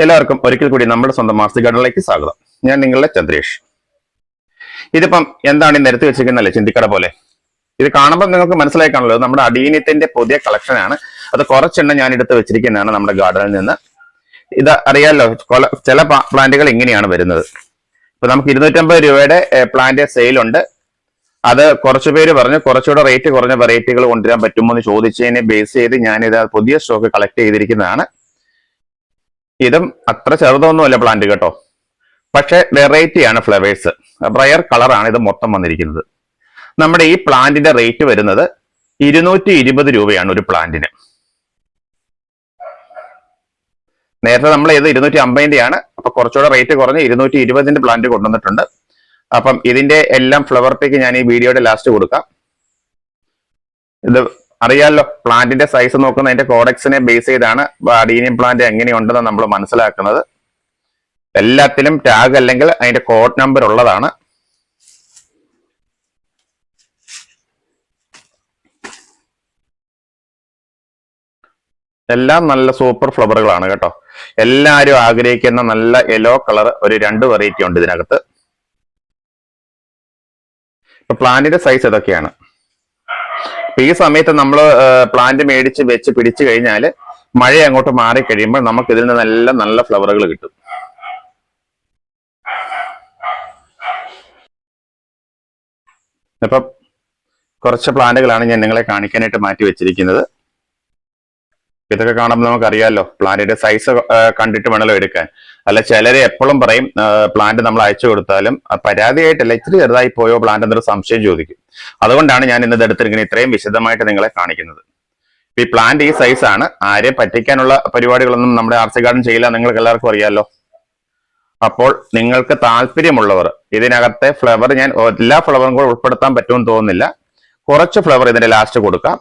എല്ലാവർക്കും ഒരിക്കൽ കൂടി നമ്മുടെ സ്വന്തം മാസ്റ്റർ ഗാർഡനിലേക്ക് സ്വാഗതം. ഞാൻ നിങ്ങളുടെ ചന്ദ്രേഷ്. ഇതിപ്പം എന്താണ് ഈ നിരത്തി വെച്ചിരിക്കുന്നല്ലേ ചിന്തിക്കട പോലെ. ഇത് കാണുമ്പോൾ നിങ്ങൾക്ക് മനസ്സിലായി കാണുമല്ലോ, നമ്മുടെ അഡീനിയത്തിന്റെ പുതിയ കളക്ഷൻ ആണ്. അത് കുറച്ചെണ്ണം ഞാൻ എടുത്ത് വെച്ചിരിക്കുന്നതാണ് നമ്മുടെ ഗാർഡനിൽ നിന്ന്. ഇത് അറിയാലോ, ചില പ്ലാന്റുകൾ ഇങ്ങനെയാണ് വരുന്നത്. ഇപ്പൊ നമുക്ക് 250 രൂപയുടെ പ്ലാന്റ് സെയിലുണ്ട്. അത് കുറച്ചു പേര് പറഞ്ഞു കുറച്ചുകൂടെ റേറ്റ് കുറഞ്ഞ വെറൈറ്റികൾ കൊണ്ടുവരാൻ പറ്റുമോ എന്ന് ചോദിച്ചതിനെ ബേസ് ചെയ്ത് ഞാനിത് പുതിയ സ്റ്റോക്ക് കളക്ട് ചെയ്തിരിക്കുന്നതാണ്. ഇതും അത്ര ചെറുതൊന്നുമല്ല പ്ലാന്റ് കേട്ടോ, പക്ഷെ വെറൈറ്റിയാണ് ഫ്ലവേഴ്സ്. റയർ കളറാണ് ഇത് മൊത്തം വന്നിരിക്കുന്നത്. നമ്മുടെ ഈ പ്ലാന്റിന്റെ റേറ്റ് വരുന്നത് 220 രൂപയാണ് ഒരു പ്ലാന്റിന്. നേരത്തെ നമ്മൾ ഇത് 250ന്റെയാണ്, അപ്പൊ കുറച്ചുകൂടെ റേറ്റ് കുറഞ്ഞ് 220ന്റെ പ്ലാന്റ് കൊണ്ടുവന്നിട്ടുണ്ട്. അപ്പം ഇതിന്റെ എല്ലാം ഫ്ലവർ പിക്ക് ഞാൻ ഈ വീഡിയോയുടെ ലാസ്റ്റ് കൊടുക്കാം. ഇത് അറിയാലോ, പ്ലാന്റിന്റെ സൈസ് നോക്കുന്ന അതിന്റെ കോഡക്സിനെ ബേസ് ചെയ്താണ് അഡീനിയം പ്ലാന്റ് എങ്ങനെയുണ്ടെന്ന് നമ്മൾ മനസ്സിലാക്കുന്നത്. എല്ലാത്തിലും ടാഗ് അല്ലെങ്കിൽ അതിന്റെ കോഡ് നമ്പർ ഉള്ളതാണ്. എല്ലാം നല്ല സൂപ്പർ ഫ്ലവറുകളാണ് കേട്ടോ. എല്ലാവരും ആഗ്രഹിക്കുന്ന നല്ല യെല്ലോ കളർ ഒരു 2 വെറൈറ്റി ഉണ്ട് ഇതിനകത്ത്. ഇപ്പൊ പ്ലാന്റിന്റെ സൈസ് ഇതൊക്കെയാണ്. ഈ സമയത്ത് നമ്മൾ പ്ലാന്റ് മേടിച്ച് വെച്ച് പിടിച്ചു കഴിഞ്ഞാൽ മഴ അങ്ങോട്ട് മാറി കഴിയുമ്പോൾ നമുക്ക് ഇതിൽ നിന്ന് നല്ല ഫ്ലവറുകൾ കിട്ടും. ഇപ്പം കുറച്ച് പ്ലാന്റുകളാണ് ഞാൻ നിങ്ങളെ കാണിക്കാനായിട്ട് മാറ്റി വെച്ചിരിക്കുന്നത്. ഇതൊക്കെ കാണുമ്പോൾ നമുക്കറിയാമല്ലോ, പ്ലാന്റിന്റെ സൈസ് കണ്ടിട്ട് വേണമല്ലോ എടുക്കാൻ. അല്ല, ചിലര് എപ്പോഴും പറയും പ്ലാന്റ് നമ്മൾ അയച്ചു കൊടുത്താലും പരാതിയായിട്ടല്ല, ഇത്തിരി ചെറുതായി പോയോ പ്ലാന്റ് എന്നൊരു സംശയം ചോദിക്കും. അതുകൊണ്ടാണ് ഞാൻ ഇന്നത് എടുത്തിരിക്കുന്നത് ഇത്രയും വിശദമായിട്ട് നിങ്ങളെ കാണിക്കുന്നത്. ഈ പ്ലാന്റ് ഈ സൈസാണ്. ആരെയും പറ്റിക്കാനുള്ള പരിപാടികളൊന്നും നമ്മുടെ ആർസി ഗാർഡൻ ചെയ്യില്ല, നിങ്ങൾക്ക് എല്ലാവർക്കും അറിയാമല്ലോ. അപ്പോൾ നിങ്ങൾക്ക് താല്പര്യമുള്ളവർ ഇതിനകത്തെ ഫ്ലവർ, ഞാൻ എല്ലാ ഫ്ലവറും കൂടെ ഉൾപ്പെടുത്താൻ പറ്റുമെന്ന് തോന്നുന്നില്ല, കുറച്ച് ഫ്ലവർ ഇതിന്റെ ലാസ്റ്റ് കൊടുക്കാം.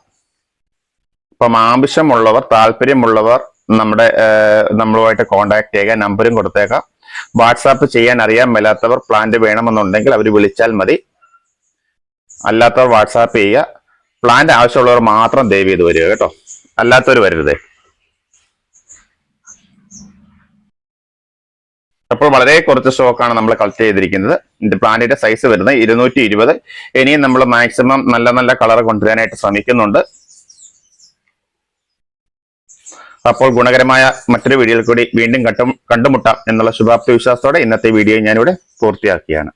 അപ്പം ആവശ്യമുള്ളവർ, താല്പര്യമുള്ളവർ നമ്മളുമായിട്ട് കോണ്ടാക്ട് ചെയ്യുക. നമ്പറും കൊടുത്തേക്കാം. വാട്സാപ്പ് ചെയ്യാൻ അറിയാൻ മേലാത്തവർ, പ്ലാന്റ് വേണമെന്നുണ്ടെങ്കിൽ അവർ വിളിച്ചാൽ മതി. അല്ലാത്തവർ വാട്സാപ്പ് ചെയ്യുക. പ്ലാന്റ് ആവശ്യമുള്ളവർ മാത്രം ദയവ് ചെയ്ത് വരിക കേട്ടോ, അല്ലാത്തവർ വരരുതേ. അപ്പോൾ വളരെ കുറച്ച് സ്റ്റോക്കാണ് നമ്മൾ കളക്ട് ചെയ്തിരിക്കുന്നത്. ഇതിന്റെ പ്ലാന്റിന്റെ സൈസ് വരുന്നത് 220. ഇനിയും നമ്മൾ മാക്സിമം നല്ല കളർ കൊണ്ടുവരാനായിട്ട് ശ്രമിക്കുന്നുണ്ട്. അപ്പോൾ ഗുണകരമായ മറ്റൊരു വീഡിയോയിൽ കൂടി വീണ്ടും കണ്ടുമുട്ടാം എന്നുള്ള ശുഭാപ്തി വിശ്വാസത്തോടെ ഇന്നത്തെ വീഡിയോ ഞാനിവിടെ പൂർത്തിയാക്കിയാണ്.